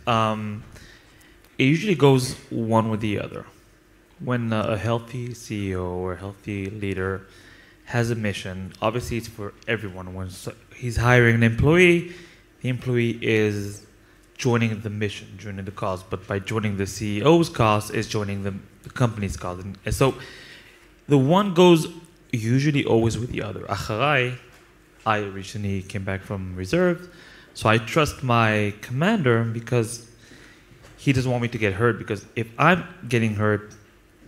it usually goes one with the other. When a healthy CEO or a healthy leader has a mission, obviously it's for everyone. When he's hiring an employee, the employee is joining the mission, joining the cause. But by joining the CEO's cause is joining the company's cause. And so the one goes usually always with the other. Acharai, I recently came back from reserve, so I trust my commander because he doesn't want me to get hurt, because if I'm getting hurt,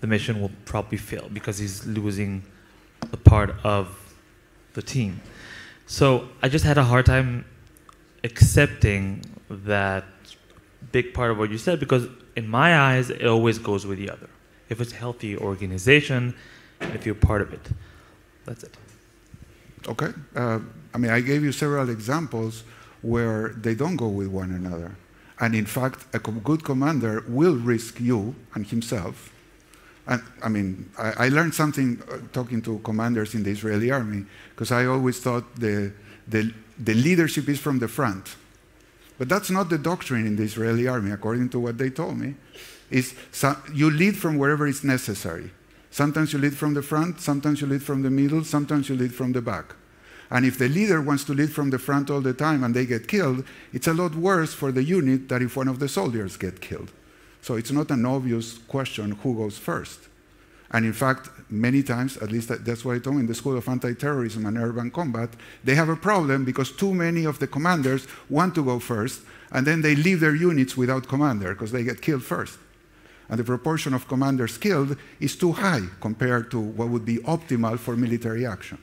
the mission will probably fail because he's losing a part of the team. So I just had a hard time accepting that big part of what you said, because in my eyes, it always goes with the other. If it's a healthy organization, and if you're part of it, that's it. Okay. I gave you several examples where they don't go with one another. And in fact, a good commander will risk you and himself. And I learned something talking to commanders in the Israeli army, because I always thought the leadership is from the front. But that's not the doctrine in the Israeli army, according to what they told me. You lead from wherever it's necessary. Sometimes you lead from the front, sometimes you lead from the middle, sometimes you lead from the back. And if the leader wants to lead from the front all the time and they get killed, it's a lot worse for the unit than if one of the soldiers get killed. So it's not an obvious question who goes first. And in fact, many times, at least that's what I told in the School of Anti-Terrorism and Urban Combat, they have a problem because too many of the commanders want to go first, and then they leave their units without commander because they get killed first. And the proportion of commanders killed is too high compared to what would be optimal for military action.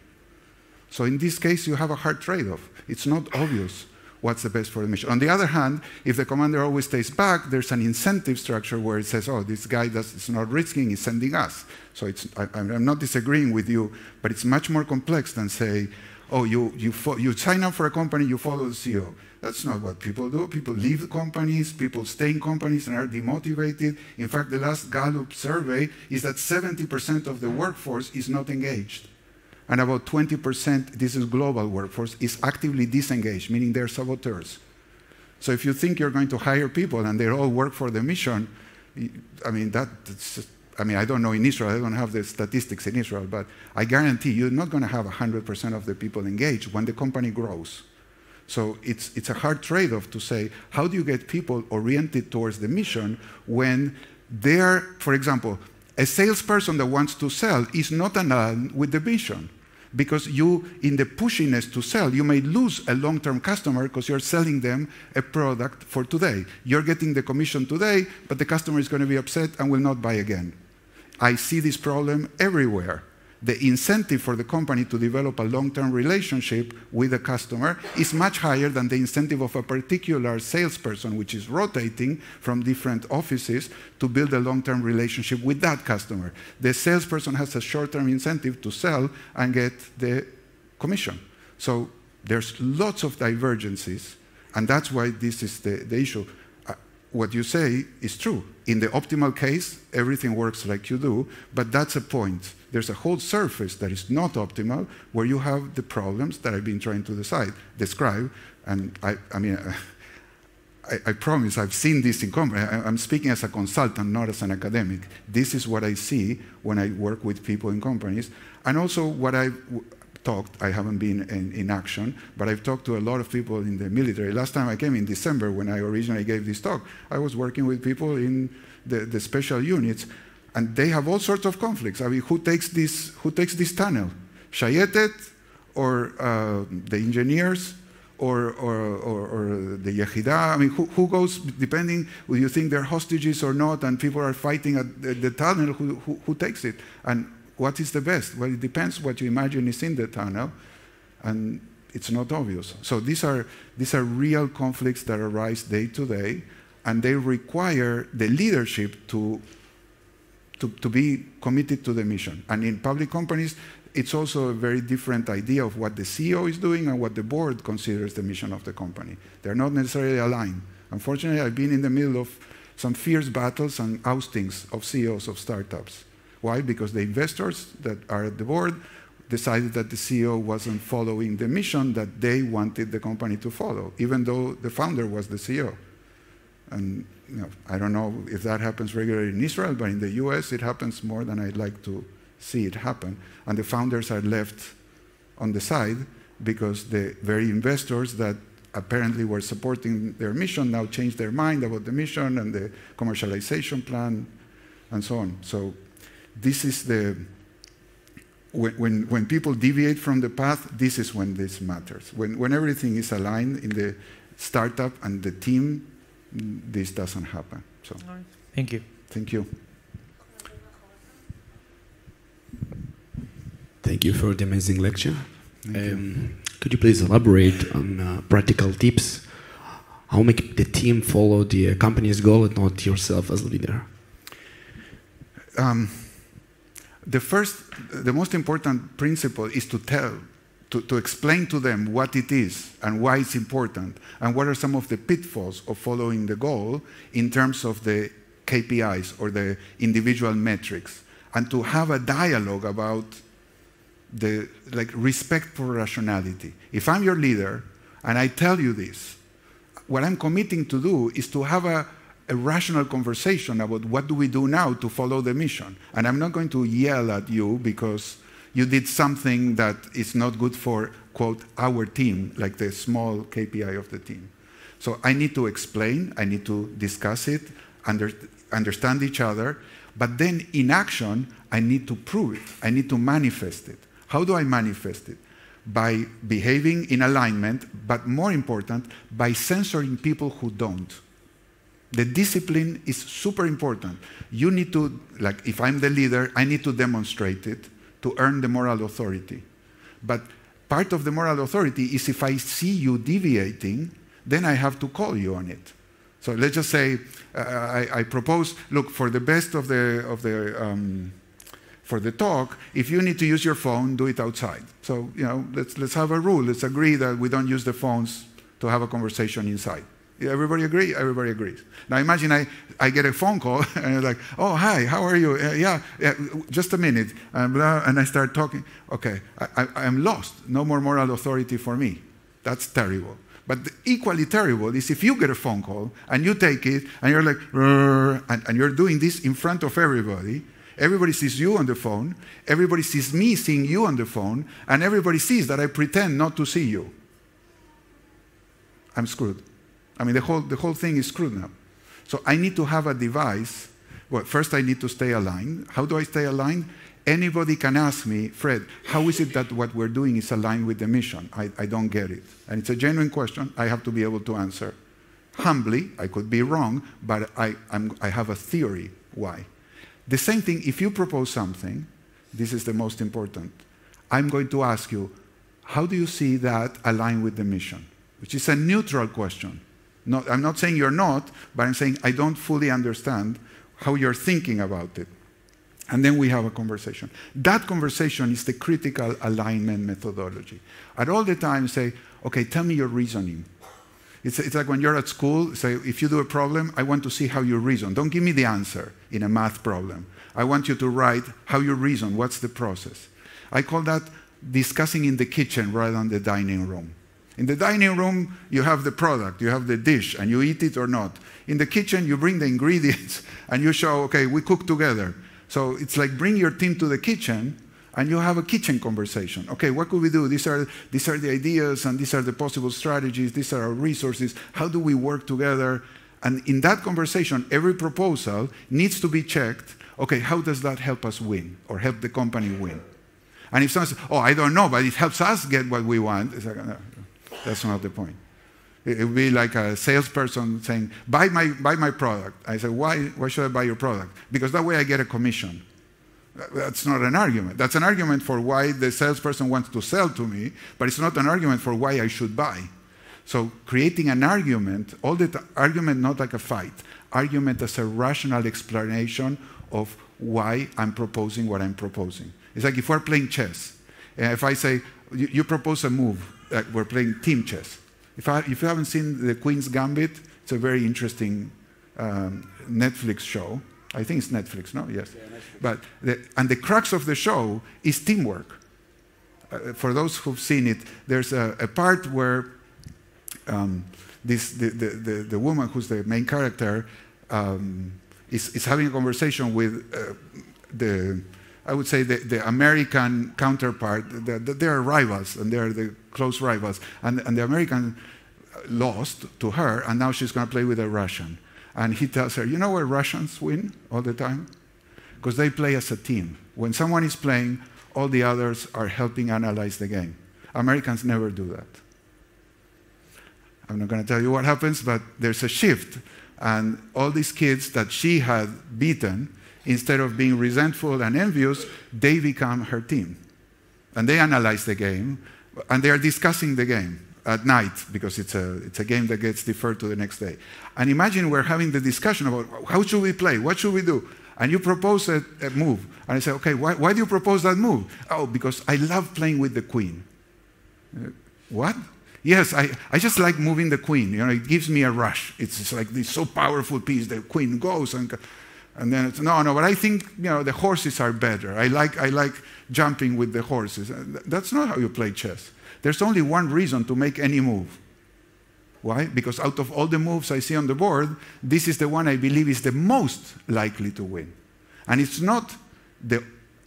So in this case, you have a hard trade-off. It's not obvious what's the best for the mission. On the other hand, if the commander always stays back, there's an incentive structure where it says, oh, this guy is not risking, he's sending us. So I'm not disagreeing with you, but it's much more complex than say, oh, you sign up for a company, you follow the CEO. That's not what people do. People leave companies, people stay in companies and are demotivated. In fact, the last Gallup survey is that 70% of the workforce is not engaged. And about 20%, this is global workforce, is actively disengaged, meaning they're saboteurs. So if you think you're going to hire people and they all work for the mission, I don't know in Israel, I don't have the statistics in Israel, but I guarantee you're not going to have 100% of the people engaged when the company grows. So it's a hard trade-off to say, how do you get people oriented towards the mission when they're, for example, a salesperson that wants to sell is not aligned with the mission, because you, in the pushiness to sell, you may lose a long-term customer because you're selling them a product for today. You're getting the commission today, but the customer is going to be upset and will not buy again. I see this problem everywhere. the incentive for the company to develop a long-term relationship with the customer is much higher than the incentive of a particular salesperson, which is rotating from different offices to build a long-term relationship with that customer. The salesperson has a short-term incentive to sell and get the commission. So there's lots of divergences, and that's why this is the issue. What you say is true. In the optimal case, everything works like you do, but that's a point. There's a whole surface that is not optimal where you have the problems that I've been trying to describe, and I promise I've seen this in company. I'm speaking as a consultant, not as an academic. This is what I see when I work with people in companies, and also what I've talked. I haven't been in action, but I've talked to a lot of people in the military. Last time I came in December, when I originally gave this talk, I was working with people in the special units, and they have all sorts of conflicts. I mean, who takes this tunnel? Shayetet, or the engineers, or the Yehida? I mean, who goes, depending, will you think they're hostages or not, and people are fighting at the tunnel, who takes it? And what is the best? Well, it depends what you imagine is in the tunnel, and it's not obvious. So these are real conflicts that arise day to day, and they require the leadership to be committed to the mission. And in public companies, it's also a very different idea of what the CEO is doing and what the board considers the mission of the company. They're not necessarily aligned. Unfortunately, I've been in the middle of some fierce battles and oustings of CEOs of startups. Why? Because the investors that are at the board decided that the CEO wasn't following the mission that they wanted the company to follow, even though the founder was the CEO. And I don't know if that happens regularly in Israel, but in the US it happens more than I'd like to see it happen. And the founders are left on the side because the very investors that apparently were supporting their mission now changed their mind about the mission and the commercialization plan and so on. So this is when people deviate from the path, this is when this matters. When everything is aligned in the startup and the team, this doesn't happen. So, all right. Thank you. Thank you. Thank you for the amazing lecture. You. Could you please elaborate on practical tips? How make the team follow the company's goal and not yourself as a leader? The most important principle is to explain to them what it is and why it's important and what are some of the pitfalls of following the goal in terms of the KPIs or the individual metrics, and to have a dialogue about the respect for rationality. If I'm your leader and I tell you this, what I'm committing to do is to have a rational conversation about what do we do now to follow the mission. And I'm not going to yell at you because you did something that is not good for, quote, our team, like the small KPI of the team. So I need to explain, I need to discuss it, understand each other, but then in action, I need to prove it. I need to manifest it. How do I manifest it? By behaving in alignment, but more important, by censoring people who don't. The discipline is super important. You need to, if I'm the leader, I need to demonstrate it to earn the moral authority. But part of the moral authority is if I see you deviating, then I have to call you on it. So let's just say I propose, look, for the best for the talk, if you need to use your phone, do it outside. So let's have a rule. Let's agree that we don't use the phones to have a conversation inside. Everybody agree? Everybody agrees. Now imagine I get a phone call and I'm like, oh, hi, how are you? Yeah, just a minute. And I start talking. Okay, I'm lost. No more moral authority for me. That's terrible. But equally terrible is if you get a phone call and you take it and you're like, and you're doing this in front of everybody. Everybody sees you on the phone. Everybody sees me seeing you on the phone. And everybody sees that I pretend not to see you. I'm screwed. I mean, the whole thing is screwed now. So I need to have a device. Well, first I need to stay aligned. How do I stay aligned? Anybody can ask me, Fred, how is it that what we're doing is aligned with the mission? I don't get it. And it's a genuine question. I have to be able to answer. Humbly, I could be wrong, but I have a theory why. The same thing, if you propose something, this is the most important. I'm going to ask you, how do you see that align with the mission? Which is a neutral question. I'm not saying you're not, but I'm saying I don't fully understand how you're thinking about it. And then we have a conversation. That conversation is the critical alignment methodology. At all the time, say, okay, tell me your reasoning. It's like when you're at school, say, if you do a problem, I want to see how you reason. Don't give me the answer in a math problem. I want you to write how you reason, what's the process. I call that discussing in the kitchen rather than the dining room. In the dining room, you have the product, you have the dish, and you eat it or not. In the kitchen, you bring the ingredients, and you show, okay, we cook together. So it's like bring your team to the kitchen, and you have a kitchen conversation. Okay, what could we do? These are the ideas, and these are the possible strategies. These are our resources. How do we work together? And in that conversation, every proposal needs to be checked. Okay, how does that help us win or help the company win? And if someone says, oh, I don't know, but it helps us get what we want, it's like, no, that's not the point. It would be like a salesperson saying, buy my product. I say, why should I buy your product? Because that way I get a commission. That's not an argument. That's an argument for why the salesperson wants to sell to me, but it's not an argument for why I should buy. So creating an argument, argument not like a fight, argument as a rational explanation of why I'm proposing what I'm proposing. It's like if we're playing chess. If I say, you propose a move, like we're playing team chess. If you haven't seen The Queen's Gambit, it's a very interesting Netflix show. I think it's Netflix, no? Yes. Yeah, but the crux of the show is teamwork. For those who've seen it, there's a part where the woman who's the main character is having a conversation with I would say the American counterpart. They are rivals, and they are the close rivals. And the American lost to her, and now she's going to play with a Russian. And he tells her, you know why Russians win all the time? Because they play as a team. When someone is playing, all the others are helping analyze the game. Americans never do that. I'm not going to tell you what happens, but there's a shift. And all these kids that she had beaten, instead of being resentful and envious, they become her team. And they analyze the game, and they are discussing the game at night, because it's a game that gets deferred to the next day. And imagine we're having the discussion about how should we play, what should we do? And you propose a move. And I say, okay, why do you propose that move? Oh, because I love playing with the queen. What? Yes, I just like moving the queen. You know, it gives me a rush. It's like this so powerful piece, the queen goes, and then it's, no, but I think, you know, the horses are better. I like jumping with the horses. That's not how you play chess. There's only one reason to make any move. Why? Because out of all the moves I see on the board, this is the one I believe is the most likely to win. And it's not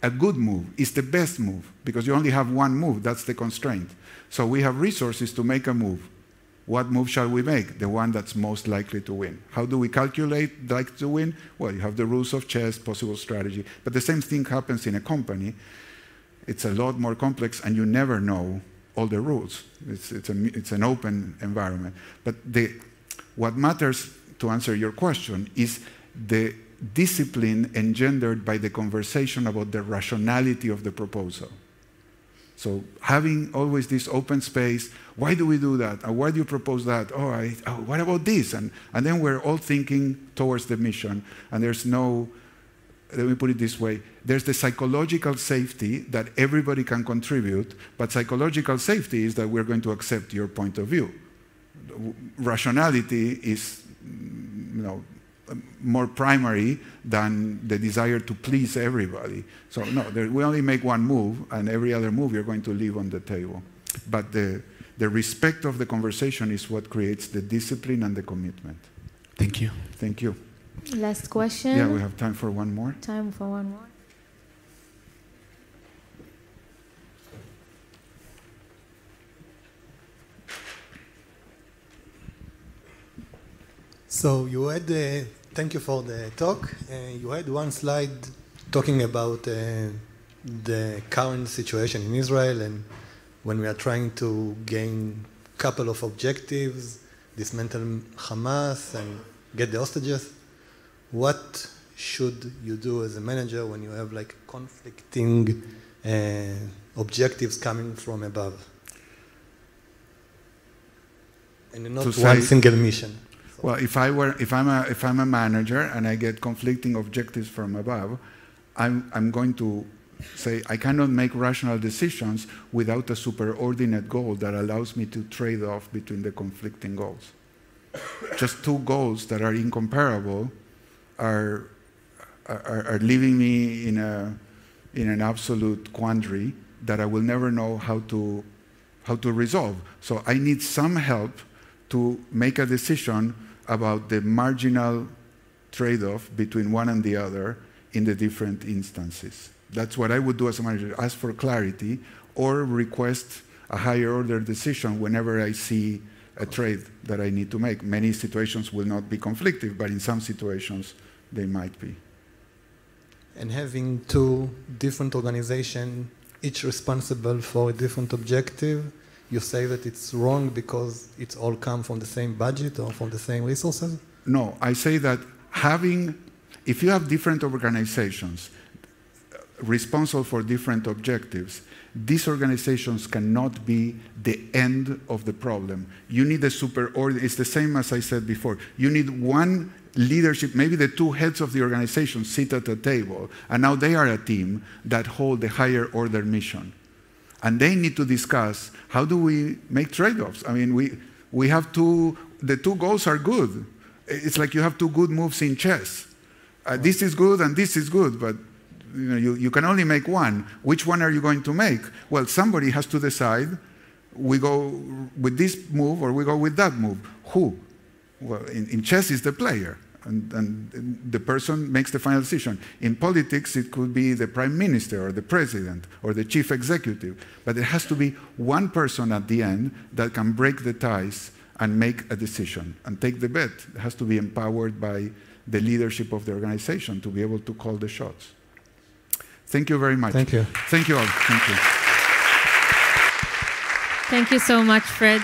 a good move, it's the best move, because you only have one move, that's the constraint. So we have resources to make a move. What move shall we make? The one that's most likely to win. How do we calculate likely to win? Well, you have the rules of chess, possible strategy, but the same thing happens in a company. It's a lot more complex, and you never know all the rules. It's an open environment. But what matters, to answer your question, is the discipline engendered by the conversation about the rationality of the proposal. So having always this open space, why do we do that? Or why do you propose that? What about this? And then we're all thinking towards the mission, and there's no, let me put it this way, there's the psychological safety that everybody can contribute, but psychological safety is that we're going to accept your point of view. Rationality is, more primary than the desire to please everybody. So no, we only make one move, and every other move you're going to leave on the table. But the respect of the conversation is what creates the discipline and the commitment. Thank you. Thank you. Last question. Yeah, we have time for one more. Time for one more. So you had, thank you for the talk. You had one slide talking about the current situation in Israel, and when we are trying to gain a couple of objectives, dismantle Hamas and get the hostages. What should you do as a manager when you have like conflicting objectives coming from above? And not one single mission. Well, if I'm a manager and I get conflicting objectives from above, I'm going to say I cannot make rational decisions without a superordinate goal that allows me to trade off between the conflicting goals. Just two goals that are incomparable are leaving me in an absolute quandary that I will never know how to resolve. So I need some help to make a decision about the marginal trade-off between one and the other in the different instances. That's what I would do as a manager, ask for clarity or request a higher order decision whenever I see a trade that I need to make. Many situations will not be conflictive, but in some situations they might be. And having two different organizations, each responsible for a different objective, you say that it's wrong because it's all come from the same budget or from the same resources? No, I say that if you have different organizations responsible for different objectives, these organizations cannot be the end of the problem. You need a superordinate. It's the same as I said before. You need one leadership, maybe the two heads of the organization sit at a table, and now they are a team that hold the higher order mission. And they need to discuss, how do we make trade-offs? I mean, we have the two goals are good. It's like you have two good moves in chess. This is good and this is good, but you can only make one. Which one are you going to make? Well, somebody has to decide, we go with this move or we go with that move. Who? Well, in chess is the player, and the person makes the final decision. In politics, it could be the prime minister or the president or the chief executive, but there has to be one person at the end that can break the ties and make a decision and take the bet. It has to be empowered by the leadership of the organization to be able to call the shots. Thank you very much. Thank you. Thank you all. Thank you. Thank you so much, Fred.